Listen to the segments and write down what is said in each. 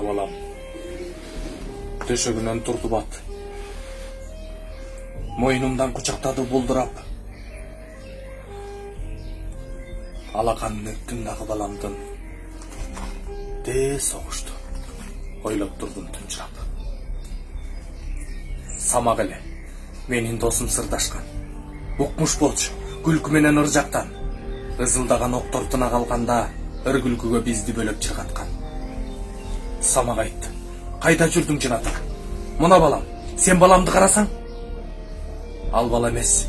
Мына балам төшөгүнөн туртуп ат. Мойнумдан кучактады булдурап. Алаканын өттүм дагы баламдын. Тез согушту. Ойлоп турдум тынчырап. Самак эле. Менин досум сырдашкан. Укмуш болчу. Күлкү менен ыржактан. Ызылдаган октор тына калганда ыр күлкүгө бизди бөлөп чыргаткан. Самак айтты. Кайда жүрдүң жынатык? Мына балам, сен баламды карасаң? Ал бала эмес.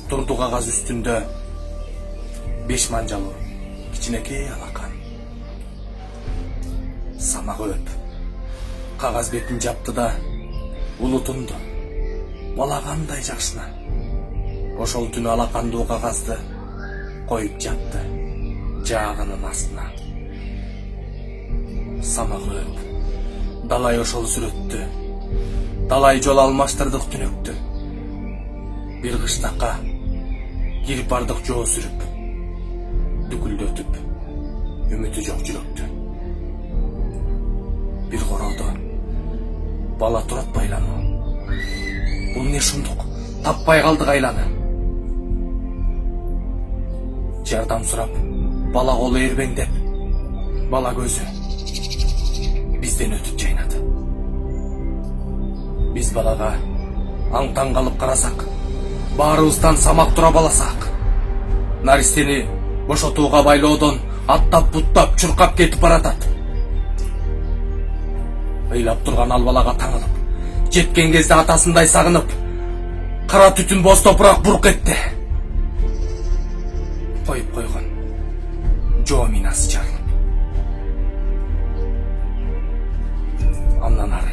Турду кагаз үстүндө 5 манжалуу кичинекей алакан. Самак өп. Кагаз бетин жапты да улутунду. Бала кандай жакшына. Ошол түнү алакандуу кагазды коюп жатты жаагынын астына. Самак өп. Далай ошол сүрөттү. Далай жол алмаштырдык түнөктү. Бир кыштакка кирип бардык жоо сүрүп. Дүкүлдөтүп, үмүтү жок жүрөктү. Бир короодо бала турат байлануу. Бул не шундук? Таппай калдык айланы. Жардам сурап, бала колу эрбеңдеп, бала көзү бизден өтүп жайнады. Биз балага аң-таң калып карасак, баарыбыздан самак тура баласак. Наристени бошотууга байлоодон аттап-буттап чуркап кетип баратат. Ыйлап турган ал балага таңылып, жеткен кезде атасындай сагынып, кара түтүн боз топурак бурк этти. Коюп койгон жоо минасы жарылып. Андан ары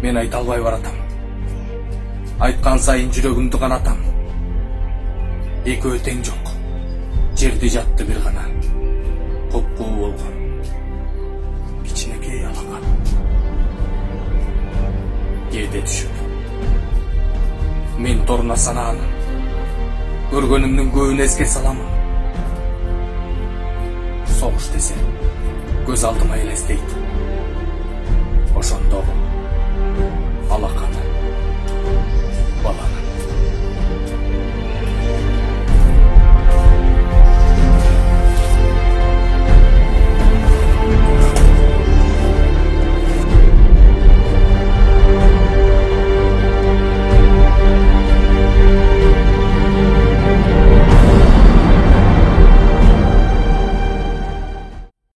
мен айта албай баратам. Айткан сайын жүрөгүмдү канатам. Экөө тең жок. Жерде жатты бир гана копкуу болгон кичинекей алакан. Кээде түшүп мен торуна санаанын көргөнүмдүн көбүн эске саламын. Согуш десе көз алдыма элестейт. Ошондогу алаканы, баланы.